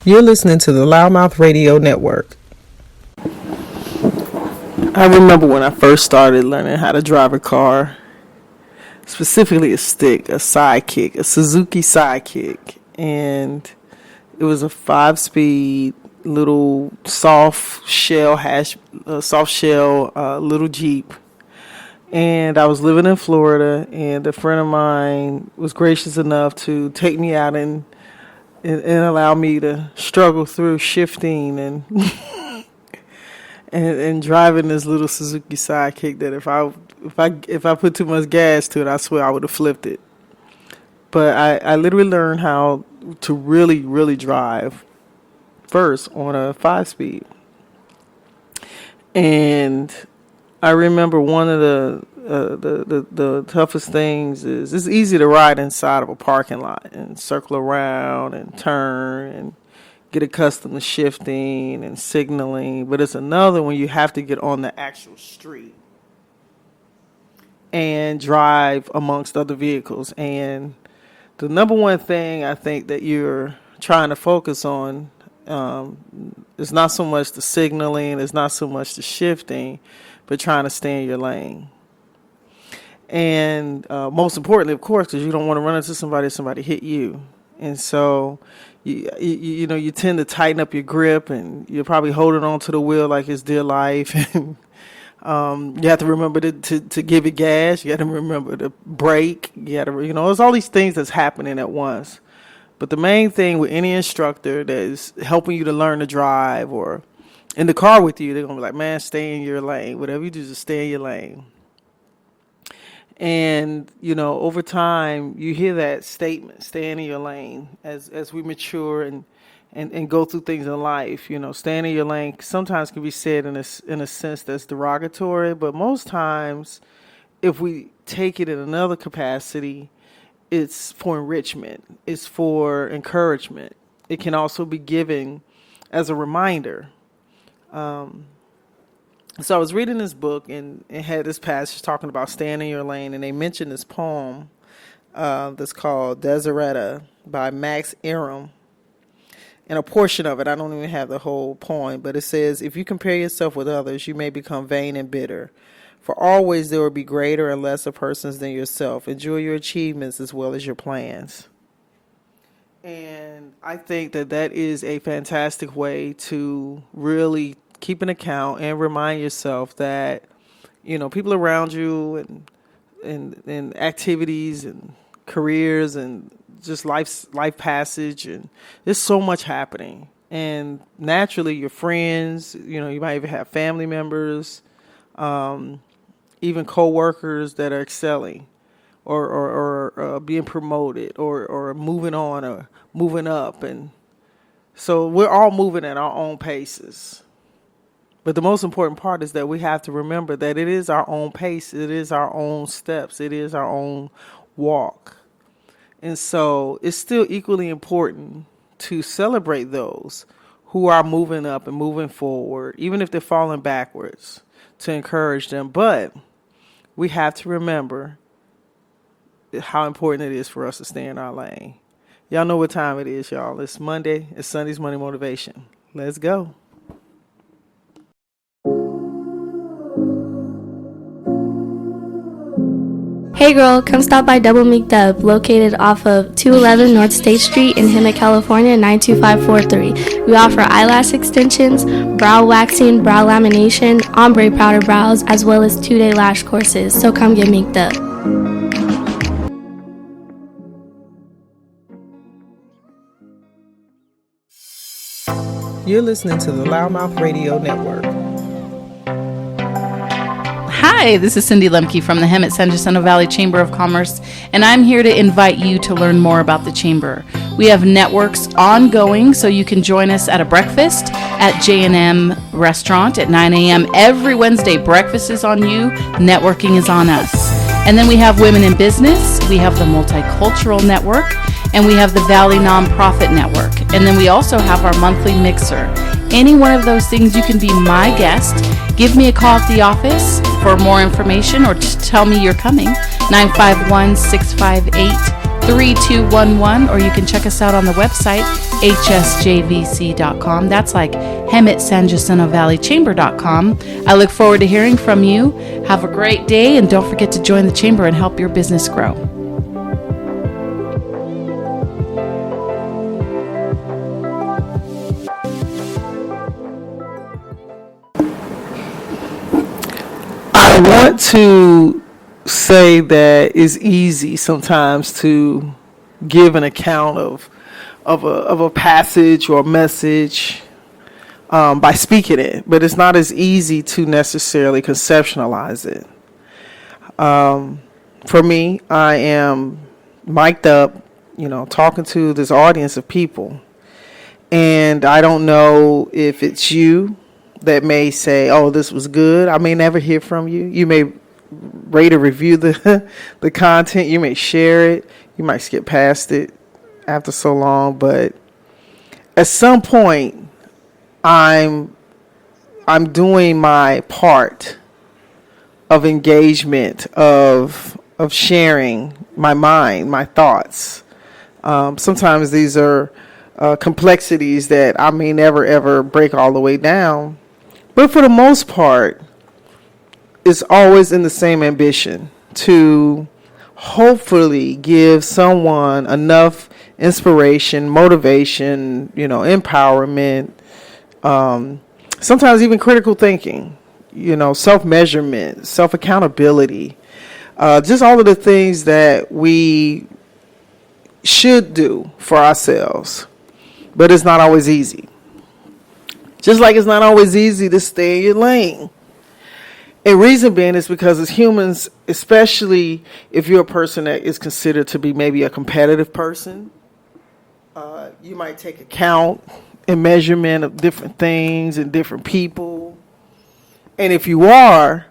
You're listening to the Loudmouth Radio Network. I remember when I first started learning how to drive a car, specifically a stick, a sidekick, a Suzuki sidekick, and it was a 5-speed little soft shell little Jeep. And I was living in Florida, and a friend of mine was gracious enough to take me out and allow me to struggle through shifting and and driving this little Suzuki sidekick that if I put too much gas to it, I swear I would have flipped it. But I literally learned how to really, really drive first on a 5-speed. And I remember one of the toughest things is it's easy to ride inside of a parking lot and circle around and turn and get accustomed to shifting and signaling, but it's another when you have to get on the actual street and drive amongst other vehicles. And the number one thing I think that you're trying to focus on is not so much the signaling, it's not so much the shifting, but trying to stay in your lane. And most importantly, of course, because you don't want to run into somebody hit you. And so, you tend to tighten up your grip, and you're probably holding on to the wheel like it's dear life. And you have to remember to give it gas. You got to remember to brake. You got to, there's all these things that's happening at once. But the main thing with any instructor that is helping you to learn to drive or in the car with you, they're going to be like, man, stay in your lane. Whatever you do, just stay in your lane. And, over time, you hear that statement, stay in your lane, as we mature and go through things in life. Staying in your lane sometimes can be said in a sense that's derogatory, but most times, if we take it in another capacity, it's for enrichment. It's for encouragement. It can also be given as a reminder. So I was reading this book, and it had this passage talking about staying in your lane, and they mentioned this poem that's called Deseretta by Max Arum. And a portion of it, I don't even have the whole poem, but it says, if you compare yourself with others, you may become vain and bitter. For always there will be greater and lesser persons than yourself. Enjoy your achievements as well as your plans. And I think that is a fantastic way to really keep an account and remind yourself that, people around you and activities and careers and just life passage, and there's so much happening. And naturally your friends, you might even have family members, even co-workers that are excelling or being promoted or moving on or moving up. And so we're all moving at our own paces. But the most important part is that we have to remember that it is our own pace. It is our own steps. It is our own walk. And so it's still equally important to celebrate those who are moving up and moving forward, even if they're falling backwards, to encourage them. But we have to remember how important it is for us to stay in our lane. Y'all know what time it is, y'all. It's Monday. It's Sunday's Money Motivation. Let's go. Hey girl, come stop by Double McDub, located off of 211 North State Street in Hemet, California, 92543. We offer eyelash extensions, brow waxing, brow lamination, ombre powder brows, as well as 2-day lash courses, so come get McDub. You're listening to the Loudmouth Radio Network. Hi, this is Cindy Lemke from the Hemet San Jacinto Valley Chamber of Commerce, and I'm here to invite you to learn more about the Chamber. We have networks ongoing, so you can join us at a breakfast at J&M Restaurant at 9 a.m. every Wednesday. Breakfast is on you, networking is on us. And then we have Women in Business, we have the Multicultural Network, and we have the Valley Nonprofit Network. And then we also have our monthly mixer. Any one of those things, you can be my guest. Give me a call at the office for more information, or just tell me you're coming, 951-658-3211, or you can check us out on the website, hsjvc.com. That's like HemetSan Jacinto Valley Chamber.com. I look forward to hearing from you. Have a great day, and don't forget to join the chamber and help your business grow. I want to say that it's easy sometimes to give an account of a passage or a message by speaking it, but it's not as easy to necessarily conceptualize it. For me, I am mic'd up, talking to this audience of people, and I don't know if it's you that may say, "Oh, this was good." I may never hear from you. You may rate or review the the content. You may share it. You might skip past it after so long, but at some point, I'm doing my part of engagement, of sharing my mind, my thoughts. Sometimes these are complexities that I may never ever break all the way down, but for the most part, it's always in the same ambition to hopefully give someone enough inspiration, motivation, empowerment, sometimes even critical thinking, self-measurement, self-accountability, just all of the things that we should do for ourselves. But it's not always easy. Just like it's not always easy to stay in your lane. And reason being is because as humans, especially if you're a person that is considered to be maybe a competitive person, you might take account and measurement of different things and different people. And if you are,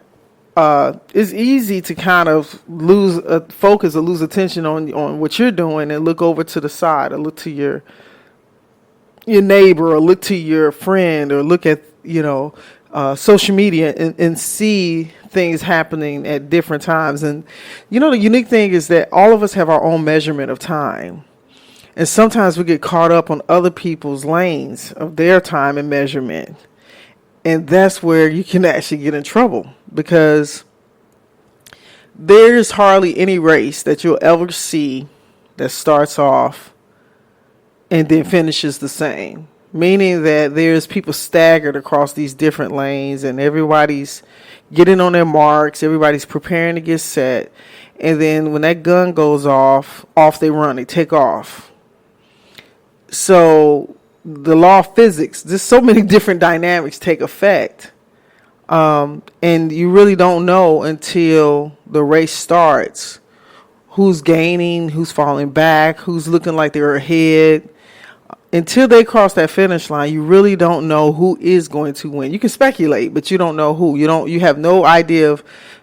it's easy to kind of lose focus or lose attention on what you're doing and look over to the side or look to your neighbor or look to your friend or look at, social media and see things happening at different times. And, the unique thing is that all of us have our own measurement of time. And sometimes we get caught up on other people's lanes of their time and measurement. And that's where you can actually get in trouble, because there's hardly any race that you'll ever see that starts off and then finishes the same. Meaning that there's people staggered across these different lanes and everybody's getting on their marks, everybody's preparing to get set. And then when that gun goes off they run, they take off. So the law of physics, there's so many different dynamics take effect. And you really don't know until the race starts who's gaining, who's falling back, who's looking like they're ahead. Until they cross that finish line, you really don't know who is going to win. You can speculate, but you don't know who. You have no idea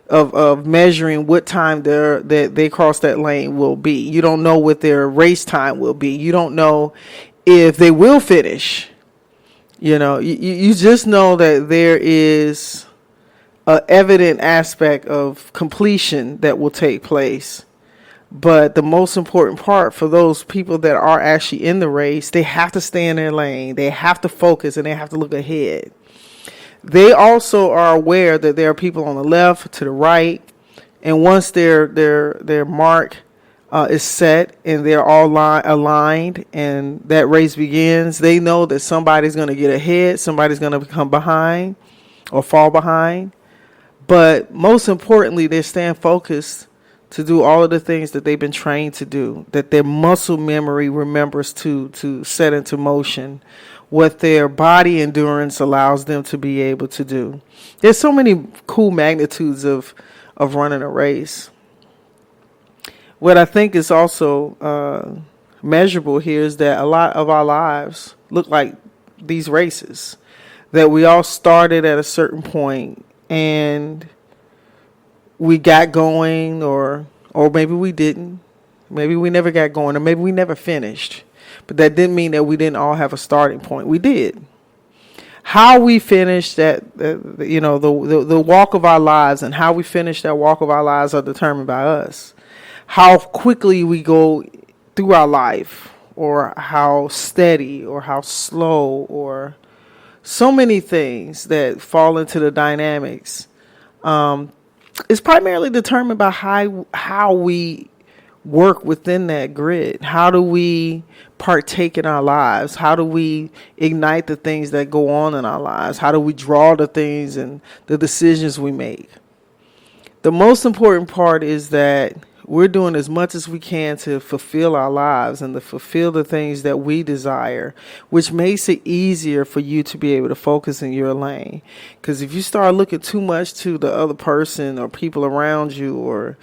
of measuring what time that they cross that lane will be. You don't know what their race time will be. You don't know if they will finish. You just know that there is an evident aspect of completion that will take place. But the most important part for those people that are actually in the race, they have to stay in their lane. They have to focus and they have to look ahead. They also are aware that there are people on the left, to the right, and once their mark is set and they're all aligned and that race begins, they know that somebody's going to get ahead, somebody's going to come behind or fall behind. But most importantly, they're staying focused to do all of the things that they've been trained to do, that their muscle memory remembers to set into motion, what their body endurance allows them to be able to do. There's so many cool magnitudes of running a race. What I think is also measurable here is that a lot of our lives look like these races, that we all started at a certain point and we got going, or maybe we didn't. Maybe we never got going, or maybe we never finished. But that didn't mean that we didn't all have a starting point. We did. How we finished that, the walk of our lives, and how we finish that walk of our lives are determined by us. How quickly we go through our life, or how steady or how slow, or so many things that fall into the dynamics. It's primarily determined by how we work within that grid. How do we partake in our lives? How do we ignite the things that go on in our lives? How do we draw the things and the decisions we make? The most important part is that we're doing as much as we can to fulfill our lives and to fulfill the things that we desire, which makes it easier for you to be able to focus in your lane. Because if you start looking too much to the other person or people around you, or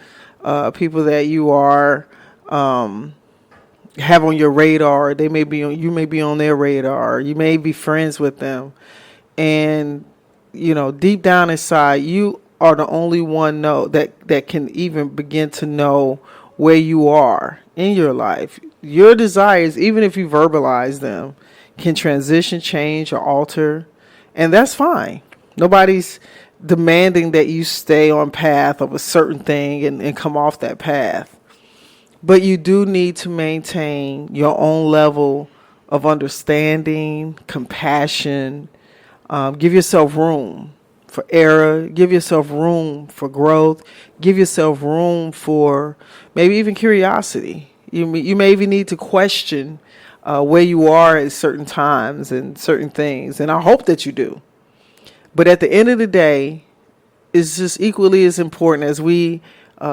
people that you are have on your radar, you may be on their radar, you may be friends with them, and deep down inside you are the only one that can even begin to know where you are in your life. Your desires, even if you verbalize them, can transition, change, or alter, and that's fine. Nobody's demanding that you stay on path of a certain thing and come off that path. But you do need to maintain your own level of understanding, compassion. Give yourself room for error. Give yourself room for growth. Give yourself room for maybe even curiosity. You may even need to question where you are at certain times and certain things. And I hope that you do. But at the end of the day, it's just equally as important as we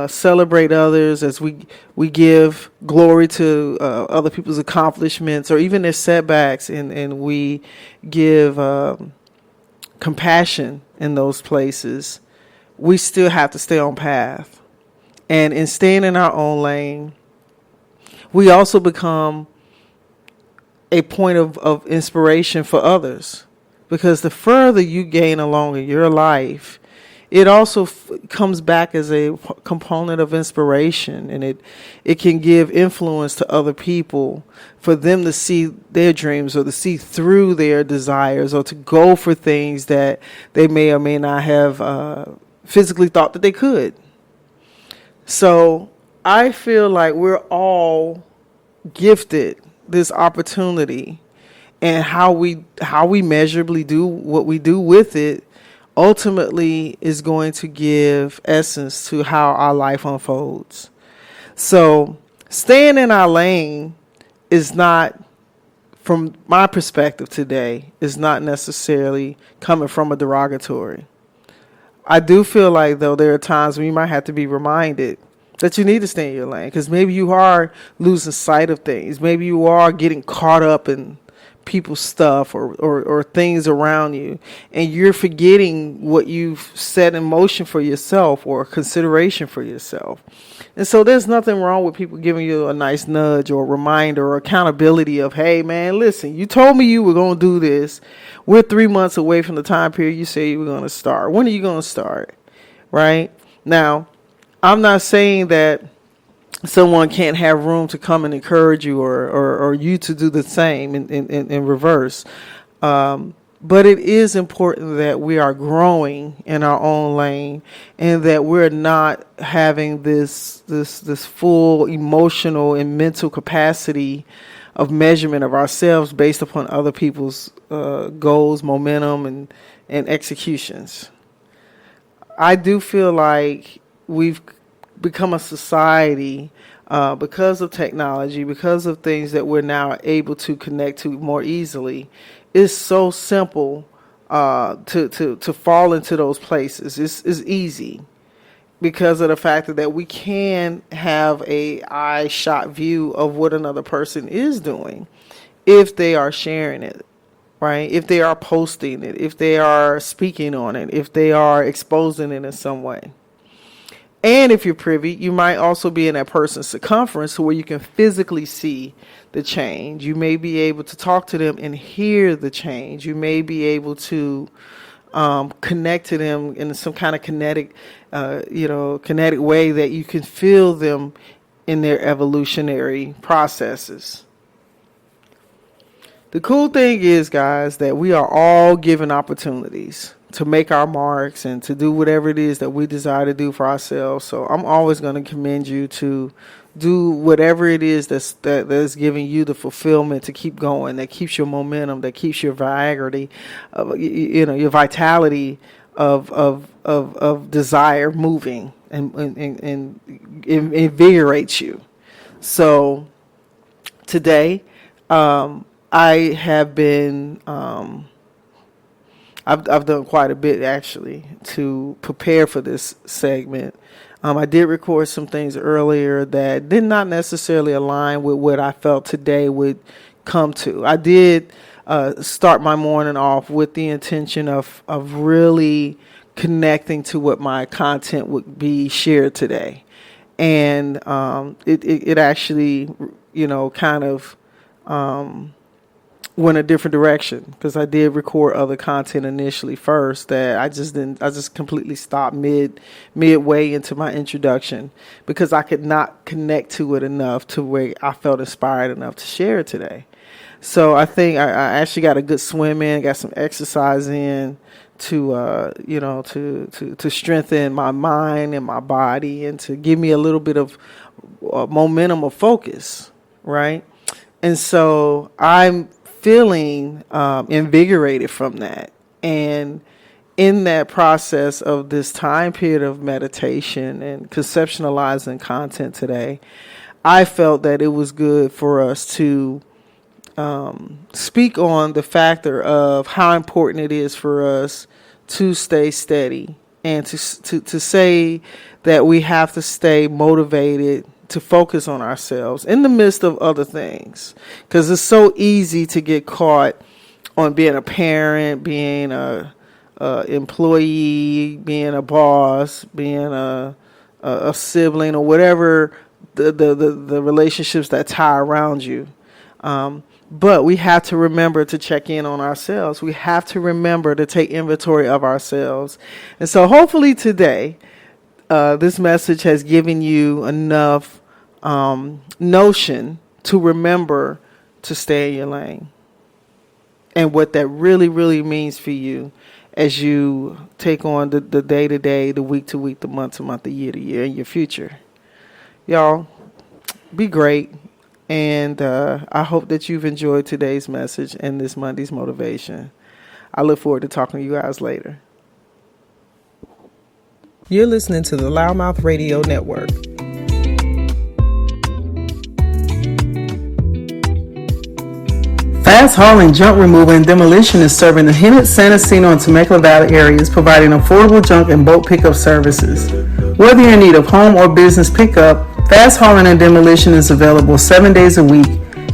celebrate others, as we give glory to other people's accomplishments or even their setbacks, and we give compassion in those places. We still have to stay on path. And in staying in our own lane, we also become a point of inspiration for others. Because the further you gain along in your life, it also comes back as a component of inspiration, and it can give influence to other people for them to see their dreams or to see through their desires or to go for things that they may or may not have physically thought that they could. So I feel like we're all gifted this opportunity, and how we measurably do what we do with it ultimately is going to give essence to how our life unfolds. So staying in our lane is not, from my perspective today, is not necessarily coming from a derogatory. I do feel like, though, there are times when you might have to be reminded that you need to stay in your lane, because maybe you are losing sight of things. Maybe you are getting caught up in people's stuff or things around you, and you're forgetting what you've set in motion for yourself or consideration for yourself. And so there's nothing wrong with people giving you a nice nudge or reminder or accountability of, hey man, listen, you told me you were going to do this. We're 3 months away from the time period you say you were going to start. When are you going to start? Right? Now, I'm not saying that someone can't have room to come and encourage you or you to do the same in reverse. But it is important that we are growing in our own lane, and that we're not having this full emotional and mental capacity of measurement of ourselves based upon other people's goals, momentum, and executions. I do feel like we've become a society because of technology, because of things that we're now able to connect to more easily. It's so simple to fall into those places. It's easy because of the fact that we can have a eye shot view of what another person is doing if they are sharing it, right? If they are posting it, if they are speaking on it, if they are exposing it in some way. And if you're privy, you might also be in that person's circumference where you can physically see the change. You may be able to talk to them and hear the change. You may be able to connect to them in some kind of kinetic way that you can feel them in their evolutionary processes. The cool thing is, guys, that we are all given opportunities to make our marks and to do whatever it is that we desire to do for ourselves. So I'm always going to commend you to Do whatever it is that's giving you the fulfillment to keep going, that keeps your momentum, that keeps your vitality, your vitality of desire moving and invigorates you. So today, I have been, I've done quite a bit actually to prepare for this segment. I did record some things earlier that did not necessarily align with what I felt today would come to. I did start my morning off with the intention of really connecting to what my content would be shared today. And it actually, kind of went a different direction, because I did record other content initially first that I just completely stopped midway into my introduction, because I could not connect to it enough to where I felt inspired enough to share it today. So I think I actually got a good swim in, got some exercise in to strengthen my mind and my body, and to give me a little bit of momentum of focus, right? And so I'm feeling invigorated from that. And in that process of this time period of meditation and conceptualizing content today, I felt that it was good for us to speak on the factor of how important it is for us to stay steady, and to say that we have to stay motivated to focus on ourselves in the midst of other things, because it's so easy to get caught on being a parent, being a employee, being a boss, being a sibling, or whatever the relationships that tie around you. But we have to remember to check in on ourselves. We have to remember to take inventory of ourselves. And so hopefully today, this message has given you enough notion to remember to stay in your lane, and what that really, really means for you as you take on the day-to-day, the week-to-week, the month-to-month, the year-to-year, and your future. Y'all, be great. And I hope that you've enjoyed today's message and this Monday's motivation. I look forward to talking to you guys later. You're listening to the Loudmouth Radio Network. Fast hauling, junk removal, and demolition is serving the Hemet, San Jacinto, and Temecula Valley areas, providing affordable junk and bulk pickup services. Whether you're in need of home or business pickup, fast hauling and demolition is available 7 days a week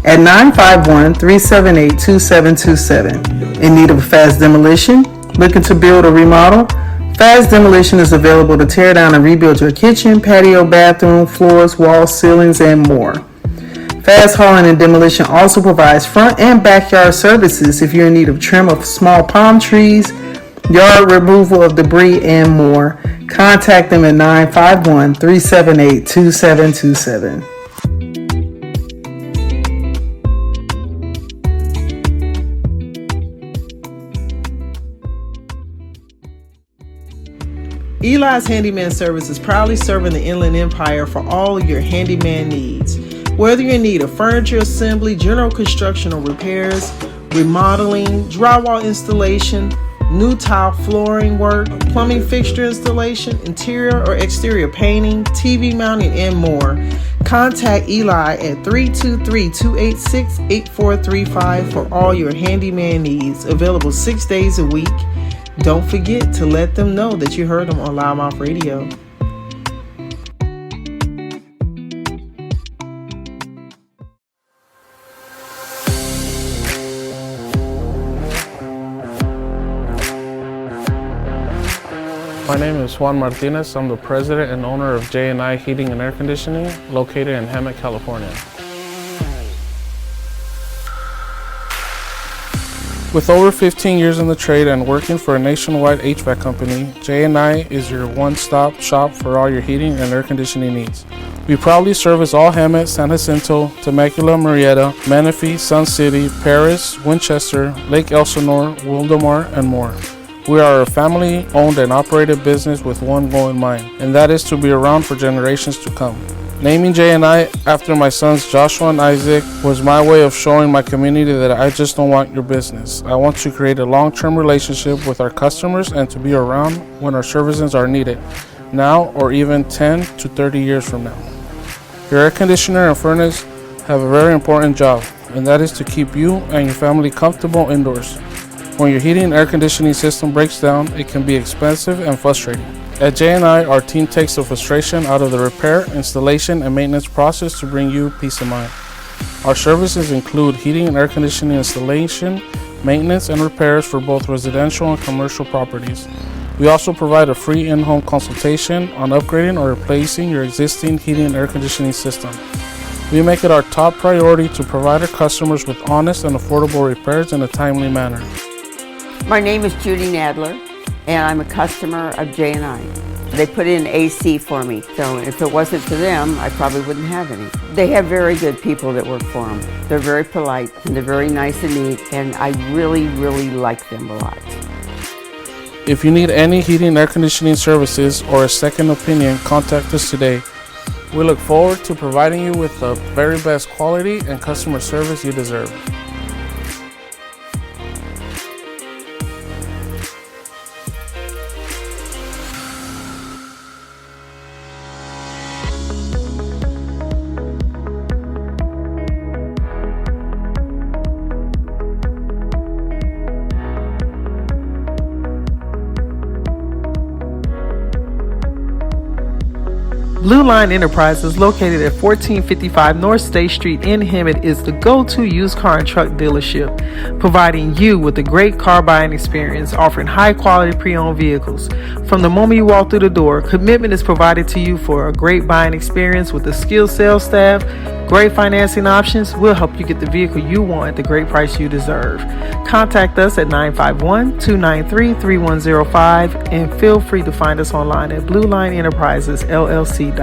at 951-378-2727. In need of a fast demolition? Looking to build or remodel? Fast demolition is available to tear down and rebuild your kitchen, patio, bathroom, floors, walls, ceilings, and more. Fast hauling and demolition also provides front and backyard services if you're in need of trim of small palm trees, yard removal of debris, and more. Contact them at 951-378-2727. Eli's Handyman Service is proudly serving the Inland Empire for all of your handyman needs. Whether you're in need of furniture assembly, general construction or repairs, remodeling, drywall installation, new tile flooring work, plumbing fixture installation, interior or exterior painting, TV mounting, and more, contact Eli at 323-286-8435 for all your handyman needs. Available 6 days a week. Don't forget to let them know that you heard them on Loudmouth Radio. My name is Juan Martinez. I'm the president and owner of J&I Heating and Air Conditioning, located in Hemet, California. With over 15 years in the trade and working for a nationwide HVAC company, J&I is your one-stop shop for all your heating and air conditioning needs. We proudly service all Hemet, San Jacinto, Temecula, Murrieta, Menifee, Sun City, Paris, Winchester, Lake Elsinore, Wildomar, and more. We are a family-owned and operated business with one goal in mind, and that is to be around for generations to come. Naming J&I after my sons Joshua and Isaac was my way of showing my community that I just don't want your business. I want to create a long-term relationship with our customers and to be around when our services are needed, now or even 10 to 30 years from now. Your air conditioner and furnace have a very important job, and that is to keep you and your family comfortable indoors. When your heating and air conditioning system breaks down, it can be expensive and frustrating. At J&I, our team takes the frustration out of the repair, installation, and maintenance process to bring you peace of mind. Our services include heating and air conditioning installation, maintenance, and repairs for both residential and commercial properties. We also provide a free in-home consultation on upgrading or replacing your existing heating and air conditioning system. We make it our top priority to provide our customers with honest and affordable repairs in a timely manner. My name is Judy Nadler, and I'm a customer of J&I. They put in AC for me, so if it wasn't for them, I probably wouldn't have any. They have very good people that work for them. They're very polite, and they're very nice and neat, and I really, really like them a lot. If you need any heating and air conditioning services or a second opinion, contact us today. We look forward to providing you with the very best quality and customer service you deserve. Blue Line Enterprises, located at 1455 North State Street in Hemet, is the go-to used car and truck dealership, providing you with a great car buying experience, offering high-quality pre-owned vehicles. From the moment you walk through the door, commitment is provided to you for a great buying experience with a skilled sales staff, great financing options. We'll help you get the vehicle you want at the great price you deserve. Contact us at 951-293-3105 and feel free to find us online at BlueLineEnterprisesLLC.com.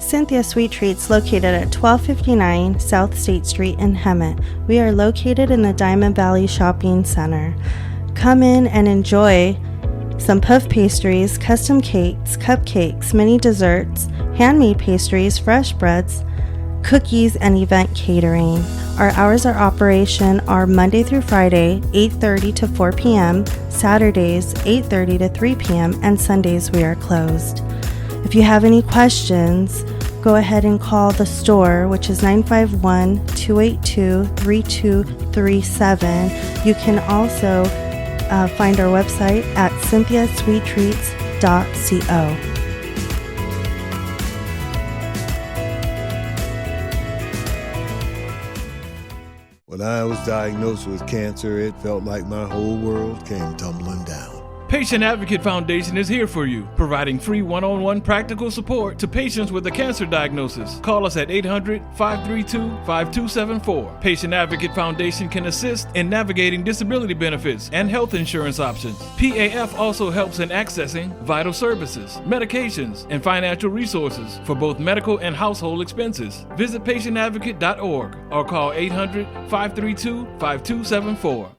Cynthia Sweet Treats, located at 1259 South State Street in Hemet. We are located in the Diamond Valley Shopping Center. Come in and enjoy some puff pastries, custom cakes, cupcakes, mini desserts, handmade pastries, fresh breads, cookies, and event catering. Our hours of operation are Monday through Friday, 8:30 to 4 p.m., Saturdays, 8:30 to 3 p.m., and Sundays we are closed. If you have any questions, go ahead and call the store, which is 951-282-3237. You can also find our website at cynthiasweettreats.co. When I was diagnosed with cancer, it felt like my whole world came tumbling down. Patient Advocate Foundation is here for you, providing free one-on-one practical support to patients with a cancer diagnosis. Call us at 800-532-5274. Patient Advocate Foundation can assist in navigating disability benefits and health insurance options. PAF also helps in accessing vital services, medications, and financial resources for both medical and household expenses. Visit patientadvocate.org or call 800-532-5274.